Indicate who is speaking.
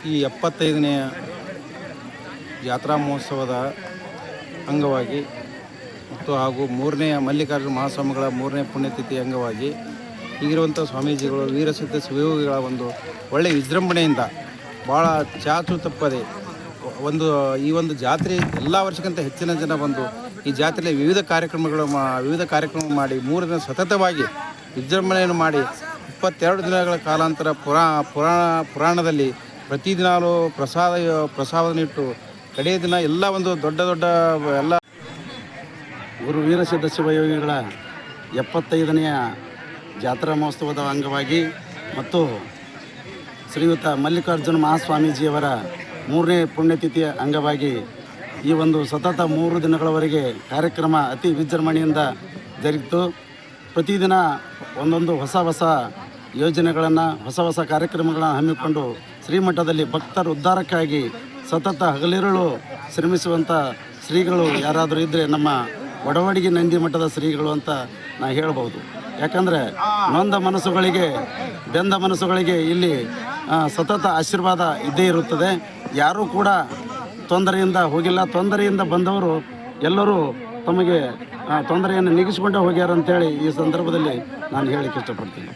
Speaker 1: ಈ 75ನೇ ಜಾತ್ರಾ ಮಹೋತ್ಸವದ ಅಂಗವಾಗಿ ಮತ್ತು ಹಾಗೂ 3ನೇ ಮಲ್ಲಿಕಾರ್ಜುನ ಮಹಾಸ್ವಾಮಿಗಳ 3ನೇ ಪುಣ್ಯತಿಥಿ ಅಂಗವಾಗಿ ಈಗಿರುವಂಥ ಸ್ವಾಮೀಜಿಗಳು ವೀರಸಿದ್ಧ ಶಿವಯೋಗಿಗಳ ಒಂದು ಒಳ್ಳೆಯ ವಿಜೃಂಭಣೆಯಿಂದ ಭಾಳ ಚಾಚು ತಪ್ಪದೆ ಈ ಒಂದು ಜಾತ್ರೆ ಎಲ್ಲ ವರ್ಷಕ್ಕಿಂತ ಹೆಚ್ಚಿನ ಜನ ಬಂದು ಈ ಜಾತ್ರೆಯಲ್ಲಿ ವಿವಿಧ ಕಾರ್ಯಕ್ರಮ ಮಾಡಿ 3 ದಿನ ಸತತವಾಗಿ ವಿಜೃಂಭಣೆಯನ್ನು ಮಾಡಿ 22 ದಿನಗಳ ಕಾಲಾಂತರ ಪುರಾಣದಲ್ಲಿ ಪ್ರತಿದಿನಾಲೂ ಪ್ರಸಾದನಿಟ್ಟು ಕಡೆಯ ದಿನ ಎಲ್ಲ ಒಂದು ದೊಡ್ಡ ಎಲ್ಲ
Speaker 2: ಗುರು ವೀರಸಿದ್ಧ ಶಿವಯೋಗಿಗಳ 75ನೆಯ ಜಾತ್ರಾ ಮಹೋತ್ಸವದ ಅಂಗವಾಗಿ ಮತ್ತು ಶ್ರೀಯುತ ಮಲ್ಲಿಕಾರ್ಜುನ ಮಹಾಸ್ವಾಮೀಜಿಯವರ 3ನೇ ಪುಣ್ಯತಿಥಿಯ ಅಂಗವಾಗಿ ಈ ಒಂದು ಸತತ 3 ದಿನಗಳವರೆಗೆ ಕಾರ್ಯಕ್ರಮ ಅತಿ ವಿಜೃಂಭಣೆಯಿಂದ ಜರುಗಿತು. ಪ್ರತಿದಿನ ಒಂದೊಂದು ಹೊಸ ಯೋಜನೆಗಳನ್ನು ಹೊಸ ಕಾರ್ಯಕ್ರಮಗಳನ್ನು ಹಮ್ಮಿಕೊಂಡು ಶ್ರೀಮಠದಲ್ಲಿ ಭಕ್ತರ ಉದ್ಧಾರಕ್ಕಾಗಿ ಸತತ ಹಗಲಿರುಳು ಶ್ರಮಿಸುವಂಥ ಶ್ರೀಗಳು ಯಾರಾದರೂ ಇದ್ದರೆ ನಮ್ಮ ಒಡವಡಿಗೆ ನಂದಿ ಮಠದ ಶ್ರೀಗಳು ಅಂತ ನಾನು ಹೇಳ್ಬೋದು. ಯಾಕಂದರೆ ನೊಂದ ಬೆಂದ ಮನಸ್ಸುಗಳಿಗೆ ಇಲ್ಲಿ ಸತತ ಆಶೀರ್ವಾದ ಇದ್ದೇ ಇರುತ್ತದೆ. ಯಾರೂ ಕೂಡ ತೊಂದರೆಯಿಂದ ಹೋಗಿಲ್ಲ. ತೊಂದರೆಯಿಂದ ಬಂದವರು ಎಲ್ಲರೂ ತಮಗೆ ತೊಂದರೆಯನ್ನು ನೀಗಿಸಿಕೊಂಡೇ ಹೋಗ್ಯಾರ ಅಂತೇಳಿ ಈ ಸಂದರ್ಭದಲ್ಲಿ ನಾನು ಹೇಳಲಿಕ್ಕೆ ಇಷ್ಟಪಡ್ತೀನಿ.